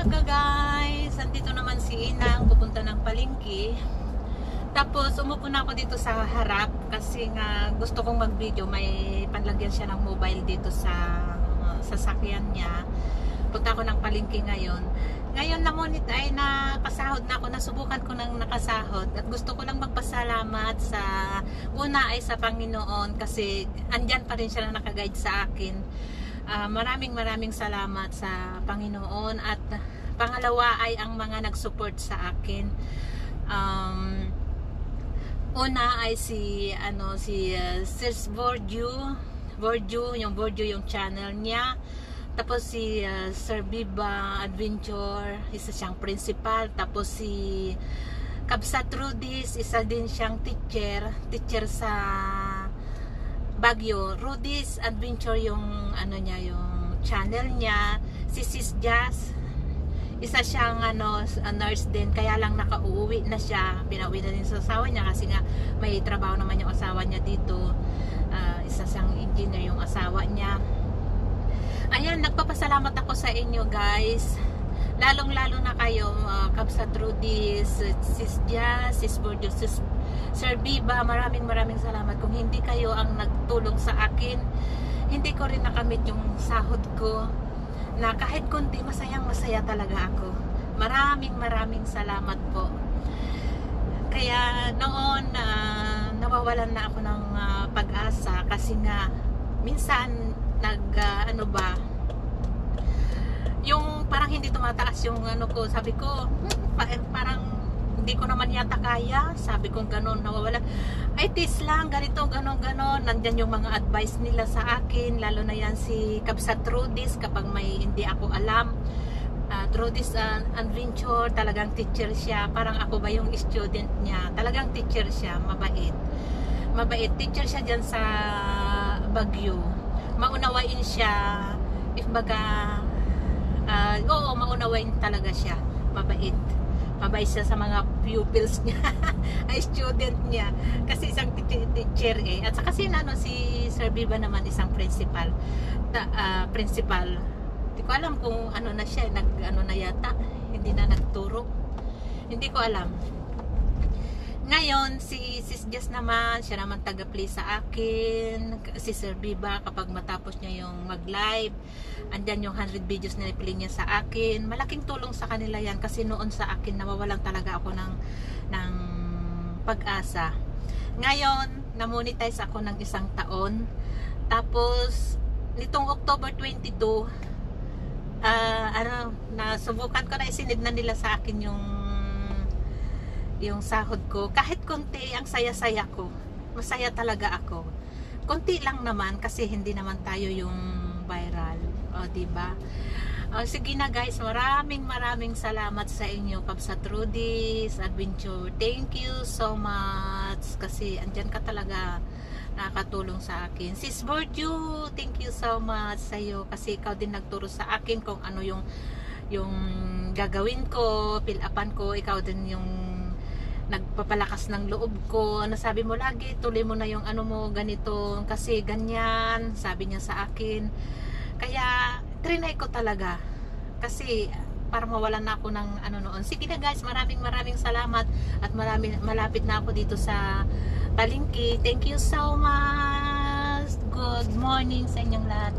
umaga guys, andito naman si Inang pupunta ng palengke. Tapos umupo na ako dito sa harap kasi nga gusto kong mag video. May panlagyan siya ng mobile dito sa sasakyan niya. Punta ako ng palengke ngayon. Ngayon namunit ay nakasahod na ako, nasubukan ko nang nakasahod at gusto ko lang magpasalamat sa una ay sa Panginoon kasi andyan pa rin siya na nakaguide sa akin. Maraming salamat sa Panginoon at pangalawa ay ang mga nag-support sa akin. Una ay si Sis Borju yung channel niya. Tapos si Sir Biba Adventure, isa siyang principal. Tapos si Kabsat Rudis, isa din siyang teacher sa Baguio. Rudis Adventure yung yung channel niya. Si Sis Jazz, isa siyang nurse din, kaya lang nakauwi na siya, pinauwi na din sa asawa niya kasi nga may trabaho naman yung asawa niya dito. Isa siyang engineer yung asawa niya. Ayan, nagpapasalamat ako sa inyo guys, lalong lalo na kayo, Kabsat Rudis, Sis Jazz, Sis Borjo, Sir Biba, maraming salamat. Kung hindi kayo ang nagtulong sa akin, hindi ko rin nakamit yung sahod ko, na kahit konti, masaya talaga ako. Maraming salamat po. Kaya noon nawawalan na ako ng pag-asa kasi nga minsan yung parang hindi tumataas yung ko, sabi ko parang hindi ko naman yata kaya, sabi kong ganon, nawawala, ay tis lang, ganito, ganon, nandyan yung mga advice nila sa akin, lalo na yan si Kabsat Rudis kapag may hindi ako alam. Rudis Adventure, talagang teacher siya, parang ako ba yung student niya, talagang teacher siya, mabait teacher siya dyan sa Baguio. Maunawain siya, if baga oo, maunawain talaga siya, mabait siya sa mga pupils niya ay student niya kasi isang teacher at saka si Sir Biba naman isang principal. Hindi ko alam kung na siya, na yata, hindi na nagturo, hindi ko alam. Ngayon, si Sis Jess naman, siya naman taga-play sa akin. Si Sir Biba, kapag matapos niya yung mag-live, andyan yung 100 videos na i-play niya sa akin. Malaking tulong sa kanila yan kasi noon sa akin, nawawalan talaga ako ng pag-asa. Ngayon, na-monetize ako ng 1 taon. Tapos, nitong October 22, nasubukan ko na, isinid na nila sa akin yung sahod ko. Kahit konti, ang saya-saya ko, masaya talaga ako. Konti lang naman kasi hindi naman tayo yung viral, diba? Sige na guys, maraming salamat sa inyo, Kabsat Rudis Adventure, thank you so much kasi andyan ka talaga, nakatulong sa akin. Sis Borju, thank you so much sa iyo kasi ikaw din nagturo sa akin kung ano yung gagawin ko, fill-upan ko. Ikaw din yung nagpapalakas ng loob ko, nasabi mo lagi, tuloy mo na yung mo ganito kasi ganyan, sabi niya sa akin. Kaya trinay ko talaga kasi para mawalan na ako ng noon. Sige na guys, maraming salamat at malapit na ako dito sa palengke. Thank you so much. Good morning sa inyong lahat.